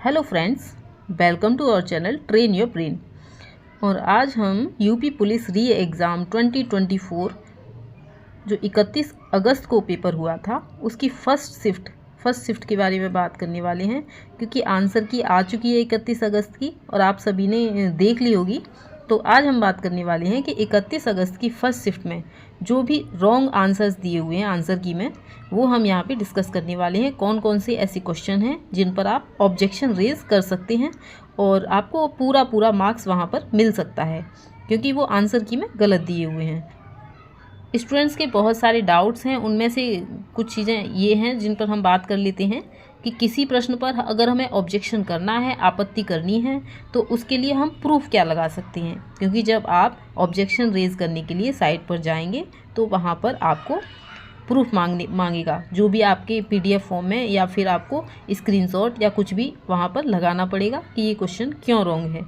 Hello friends, welcome to our channel train your brain. और आज हम यूपी पुलिस री एग्ज़ाम 2024 जो 31 अगस्त को पेपर हुआ था उसकी फर्स्ट शिफ्ट के बारे में बात करने वाले हैं, क्योंकि आंसर की आ चुकी है 31 अगस्त की और आप सभी ने देख ली होगी। तो आज हम बात करने वाले हैं कि 31 अगस्त की फर्स्ट शिफ्ट में जो भी रॉन्ग आंसर्स दिए हुए हैं आंसर की में, वो हम यहाँ पे डिस्कस करने वाले हैं। कौन कौन से ऐसे क्वेश्चन हैं जिन पर आप ऑब्जेक्शन रेज कर सकते हैं और आपको पूरा मार्क्स वहाँ पर मिल सकता है, क्योंकि वो आंसर की में गलत दिए हुए हैं। स्टूडेंट्स के बहुत सारे डाउट्स हैं, उनमें से कुछ चीज़ें ये हैं जिन पर हम बात कर लेते हैं कि किसी प्रश्न पर अगर हमें ऑब्जेक्शन करना है, आपत्ति करनी है, तो उसके लिए हम प्रूफ क्या लगा सकते हैं। क्योंकि जब आप ऑब्जेक्शन रेज करने के लिए साइट पर जाएंगे तो वहाँ पर आपको प्रूफ मांगेगा, जो भी आपके PDF फॉर्म में, या फिर आपको स्क्रीनशॉट या कुछ भी वहाँ पर लगाना पड़ेगा कि ये क्वेश्चन क्यों रॉन्ग है।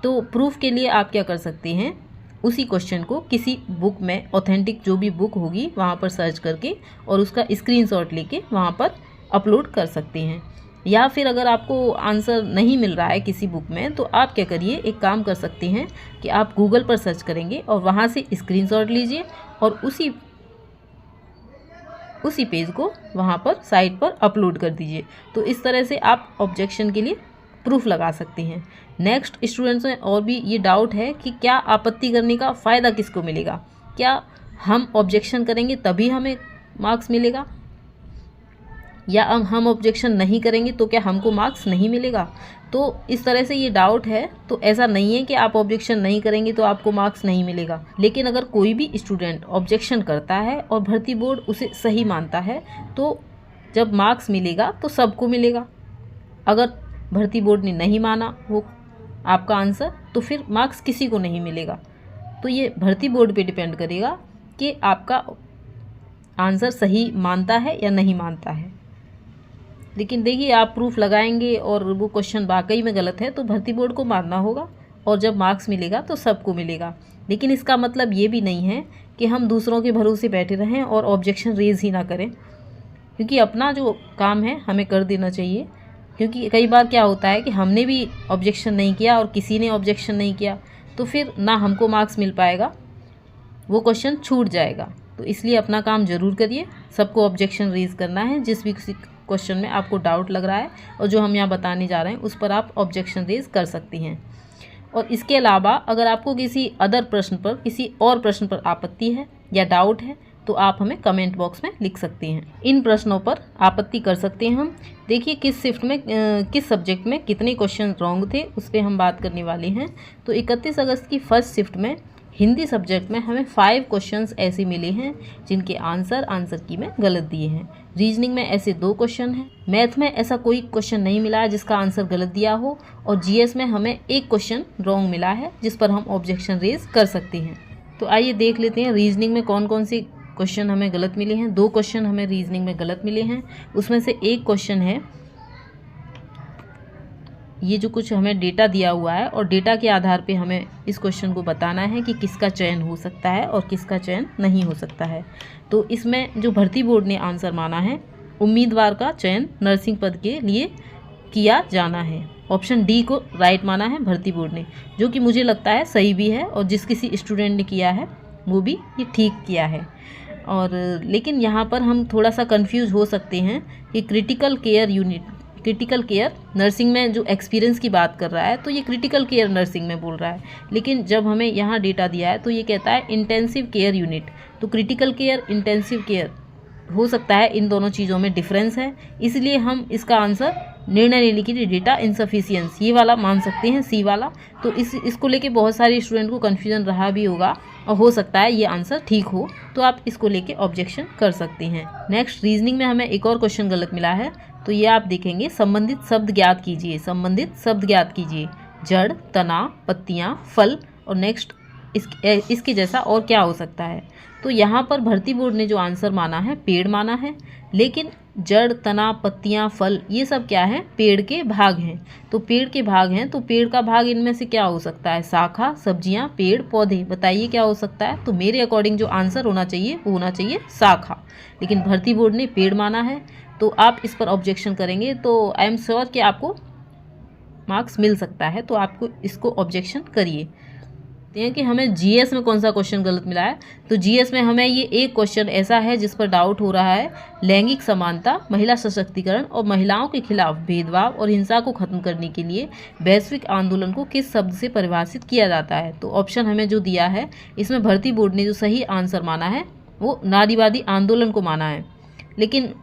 तो प्रूफ के लिए आप क्या कर सकते हैं, उसी क्वेश्चन को किसी बुक में, ऑथेंटिक जो भी बुक होगी वहाँ पर सर्च करके और उसका स्क्रीनशॉट लेके वहाँ पर अपलोड कर सकते हैं। या फिर अगर आपको आंसर नहीं मिल रहा है किसी बुक में, तो आप क्या करिए, एक काम कर सकते हैं कि आप गूगल पर सर्च करेंगे और वहाँ से स्क्रीनशॉट लीजिए और उसी पेज को वहाँ पर साइट पर अपलोड कर दीजिए। तो इस तरह से आप ऑब्जेक्शन के लिए प्रूफ लगा सकते हैं। नेक्स्ट, स्टूडेंट्स में और भी ये डाउट है कि क्या आपत्ति करने का फ़ायदा किसको मिलेगा, क्या हम ऑब्जेक्शन करेंगे तभी हमें मार्क्स मिलेगा, या हम ऑब्जेक्शन नहीं करेंगे तो क्या हमको मार्क्स नहीं मिलेगा। तो इस तरह से ये डाउट है। तो ऐसा नहीं है कि आप ऑब्जेक्शन नहीं करेंगे तो आपको मार्क्स नहीं मिलेगा, लेकिन अगर कोई भी स्टूडेंट ऑब्जेक्शन करता है और भर्ती बोर्ड उसे सही मानता है तो जब मार्क्स मिलेगा तो सबको मिलेगा। अगर भर्ती बोर्ड ने नहीं माना वो आपका आंसर, तो फिर मार्क्स किसी को नहीं मिलेगा। तो ये भर्ती बोर्ड पे डिपेंड करेगा कि आपका आंसर सही मानता है या नहीं मानता है। लेकिन देखिए, आप प्रूफ लगाएंगे और वो क्वेश्चन वाकई में गलत है तो भर्ती बोर्ड को मानना होगा, और जब मार्क्स मिलेगा तो सबको मिलेगा। लेकिन इसका मतलब ये भी नहीं है कि हम दूसरों के भरोसे बैठे रहें और ऑब्जेक्शन रेज ही ना करें, क्योंकि अपना जो काम है हमें कर देना चाहिए। क्योंकि कई बार क्या होता है कि हमने भी ऑब्जेक्शन नहीं किया और किसी ने ऑब्जेक्शन नहीं किया, तो फिर ना हमको मार्क्स मिल पाएगा, वो क्वेश्चन छूट जाएगा। तो इसलिए अपना काम ज़रूर करिए, सबको ऑब्जेक्शन रेज करना है। जिस भी किसी क्वेश्चन में आपको डाउट लग रहा है और जो हम यहाँ बताने जा रहे हैं उस पर आप ऑब्जेक्शन रेज कर सकती हैं। और इसके अलावा अगर आपको किसी और प्रश्न पर आपत्ति है या डाउट है तो आप हमें कमेंट बॉक्स में लिख सकते हैं। इन प्रश्नों पर आपत्ति कर सकते हैं हम। देखिए, किस शिफ्ट में किस सब्जेक्ट में कितने क्वेश्चन रॉन्ग थे उस पर हम बात करने वाले हैं। तो 31 अगस्त की फर्स्ट शिफ्ट में हिंदी सब्जेक्ट में हमें 5 क्वेश्चंस ऐसे मिले हैं जिनके आंसर की में गलत दिए हैं। रीजनिंग में ऐसे 2 क्वेश्चन हैं। मैथ में ऐसा कोई क्वेश्चन नहीं मिला है जिसका आंसर गलत दिया हो, और GS में हमें 1 क्वेश्चन रॉन्ग मिला है जिस पर हम ऑब्जेक्शन रेज कर सकते हैं। तो आइए देख लेते हैं रीजनिंग में कौन कौन से क्वेश्चन हमें गलत मिले हैं। 2 क्वेश्चन हमें रीजनिंग में गलत मिले हैं। उसमें से एक क्वेश्चन है, ये जो कुछ हमें डेटा दिया हुआ है और डेटा के आधार पे हमें इस क्वेश्चन को बताना है कि किसका चयन हो सकता है और किसका चयन नहीं हो सकता है। तो इसमें जो भर्ती बोर्ड ने आंसर माना है, उम्मीदवार का चयन नर्सिंग पद के लिए किया जाना है। ऑप्शन डी को राइट माना है भर्ती बोर्ड ने, जो कि मुझे लगता है सही भी है, और जिस किसी स्टूडेंट ने किया है वो भी ये ठीक किया है। और लेकिन यहाँ पर हम थोड़ा सा कंफ्यूज हो सकते हैं कि क्रिटिकल केयर नर्सिंग में जो एक्सपीरियंस की बात कर रहा है, तो ये क्रिटिकल केयर नर्सिंग में बोल रहा है, लेकिन जब हमें यहाँ डेटा दिया है तो ये कहता है इंटेंसिव केयर यूनिट। तो क्रिटिकल केयर, इंटेंसिव केयर हो सकता है इन दोनों चीज़ों में डिफरेंस है, इसलिए हम इसका आंसर निर्णय लेने के लिए डेटा इनसफिशियंस ये वाला मान सकते हैं, सी वाला। तो इसको लेके बहुत सारे स्टूडेंट को कन्फ्यूजन रहा भी होगा और हो सकता है ये आंसर ठीक हो, तो आप इसको लेके ऑब्जेक्शन कर सकते हैं। नेक्स्ट, रीजनिंग में हमें एक और क्वेश्चन गलत मिला है। तो ये आप देखेंगे, संबंधित शब्द ज्ञात कीजिए। जड़, तना, पत्तियाँ, फल, और नेक्स्ट इसके जैसा और क्या हो सकता है। तो यहाँ पर भर्ती बोर्ड ने जो आंसर माना है पेड़ माना है, लेकिन जड़, तना, पत्तियाँ, फल ये सब क्या है, पेड़ के भाग हैं। तो पेड़ के भाग हैं, तो पेड़ का भाग इनमें से क्या हो सकता है, शाखा, सब्जियाँ, पेड़, पौधे, बताइए क्या हो सकता है। तो मेरे अकॉर्डिंग जो आंसर होना चाहिए वो होना चाहिए शाखा, लेकिन भर्ती बोर्ड ने पेड़ माना है। तो आप इस पर ऑब्जेक्शन करेंगे तो आई एम श्योर कि आपको मार्क्स मिल सकता है, तो आपको इसको ऑब्जेक्शन करिए। देखते हैं कि हमें जीएस में कौन सा क्वेश्चन गलत मिला है। तो जीएस में हमें ये एक क्वेश्चन ऐसा है जिस पर डाउट हो रहा है, लैंगिक समानता, महिला सशक्तिकरण और महिलाओं के खिलाफ भेदभाव और हिंसा को खत्म करने के लिए वैश्विक आंदोलन को किस शब्द से परिभाषित किया जाता है। तो ऑप्शन हमें जो दिया है, इसमें भर्ती बोर्ड ने जो सही आंसर माना है वो नारीवादी आंदोलन को माना है। लेकिन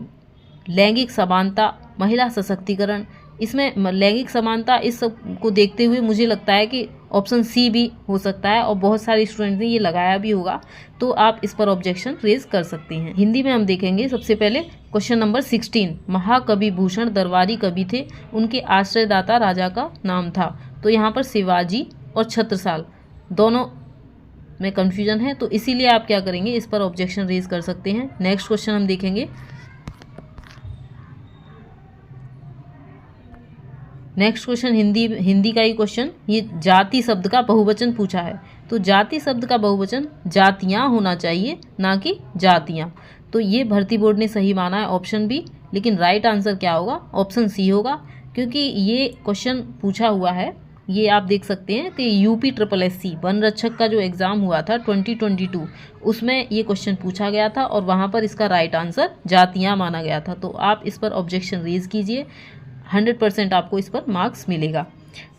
लैंगिक समानता, महिला सशक्तिकरण, इसमें लैंगिक समानता, इस सब को देखते हुए मुझे लगता है कि ऑप्शन सी भी हो सकता है, और बहुत सारे स्टूडेंट्स ने ये लगाया भी होगा, तो आप इस पर ऑब्जेक्शन रेज कर सकते हैं। हिंदी में हम देखेंगे सबसे पहले क्वेश्चन नंबर 16, महाकवि भूषण दरबारी कवि थे, उनके आश्रयदाता राजा का नाम था। तो यहाँ पर शिवाजी और छत्रसाल दोनों में कन्फ्यूजन है, तो इसीलिए आप क्या करेंगे, इस पर ऑब्जेक्शन रेज कर सकते हैं। नेक्स्ट क्वेश्चन हम देखेंगे। नेक्स्ट क्वेश्चन हिंदी का ही क्वेश्चन, ये जाति शब्द का बहुवचन पूछा है। तो जाति शब्द का बहुवचन जातियाँ होना चाहिए, ना कि जातियाँ। तो ये भर्ती बोर्ड ने सही माना है, ऑप्शन बी। लेकिन राइट आंसर क्या होगा, ऑप्शन सी होगा, क्योंकि ये क्वेश्चन पूछा हुआ है, ये आप देख सकते हैं कि यूपी SSSC वन रक्षक का जो एग्ज़ाम हुआ था 2022, उसमें ये क्वेश्चन पूछा गया था और वहाँ पर इसका राइट आंसर जातियाँ माना गया था। तो आप इस पर ऑब्जेक्शन रेज कीजिए, 100% आपको इस पर मार्क्स मिलेगा।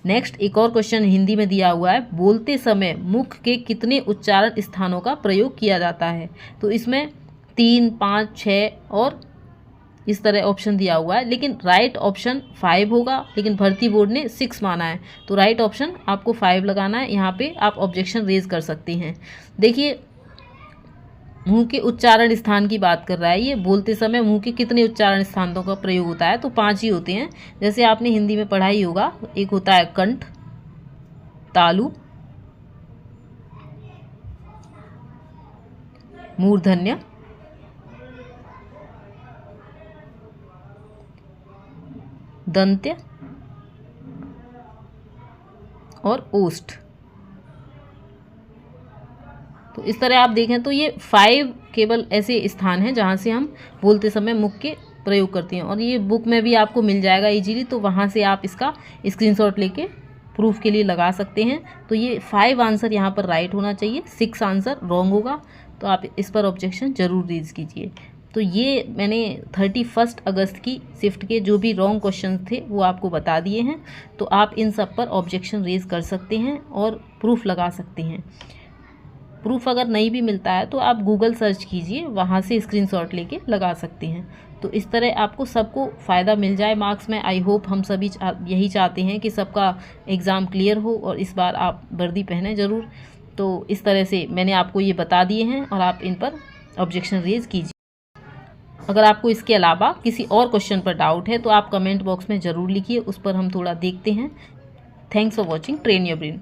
नेक्स्ट एक और क्वेश्चन हिंदी में दिया हुआ है, बोलते समय मुख के कितने उच्चारण स्थानों का प्रयोग किया जाता है। तो इसमें 3, 5, 6 और इस तरह ऑप्शन दिया हुआ है, लेकिन राइट ऑप्शन 5 होगा, लेकिन भर्ती बोर्ड ने 6 माना है, तो राइट ऑप्शन आपको 5 लगाना है। यहाँ पे आप ऑब्जेक्शन रेज कर सकते हैं। देखिए, मुंह के उच्चारण स्थान की बात कर रहा है, ये बोलते समय मुंह के कितने उच्चारण स्थानों का प्रयोग होता है, तो 5 ही होते हैं। जैसे आपने हिंदी में पढ़ा ही होगा, एक होता है कंठ, तालु, मूर्धन्य, दंत्य और ओष्ठ। तो इस तरह आप देखें तो ये 5 केवल ऐसे स्थान हैं जहाँ से हम बोलते समय मुख के प्रयोग करते हैं, और ये बुक में भी आपको मिल जाएगा इजीली, तो वहाँ से आप इसका स्क्रीनशॉट लेके प्रूफ के लिए लगा सकते हैं। तो ये 5 आंसर यहाँ पर राइट होना चाहिए, 6 आंसर रॉन्ग होगा, तो आप इस पर ऑब्जेक्शन जरूर रेज कीजिए। तो ये मैंने 31 अगस्त की शिफ्ट के जो भी रॉन्ग क्वेश्चन थे वो आपको बता दिए हैं, तो आप इन सब पर ऑब्जेक्शन रेज कर सकते हैं और प्रूफ लगा सकते हैं। प्रूफ अगर नहीं भी मिलता है तो आप गूगल सर्च कीजिए, वहाँ से स्क्रीनशॉट लेके लगा सकते हैं। तो इस तरह आपको सबको फ़ायदा मिल जाए मार्क्स में। आई होप हम सभी यही चाहते हैं कि सबका एग्ज़ाम क्लियर हो और इस बार आप वर्दी पहने ज़रूर। तो इस तरह से मैंने आपको ये बता दिए हैं और आप इन पर ऑब्जेक्शन रेज कीजिए। अगर आपको इसके अलावा किसी और क्वेश्चन पर डाउट है तो आप कमेंट बॉक्स में ज़रूर लिखिए, उस पर हम थोड़ा देखते हैं। Thanks for watching train your brain.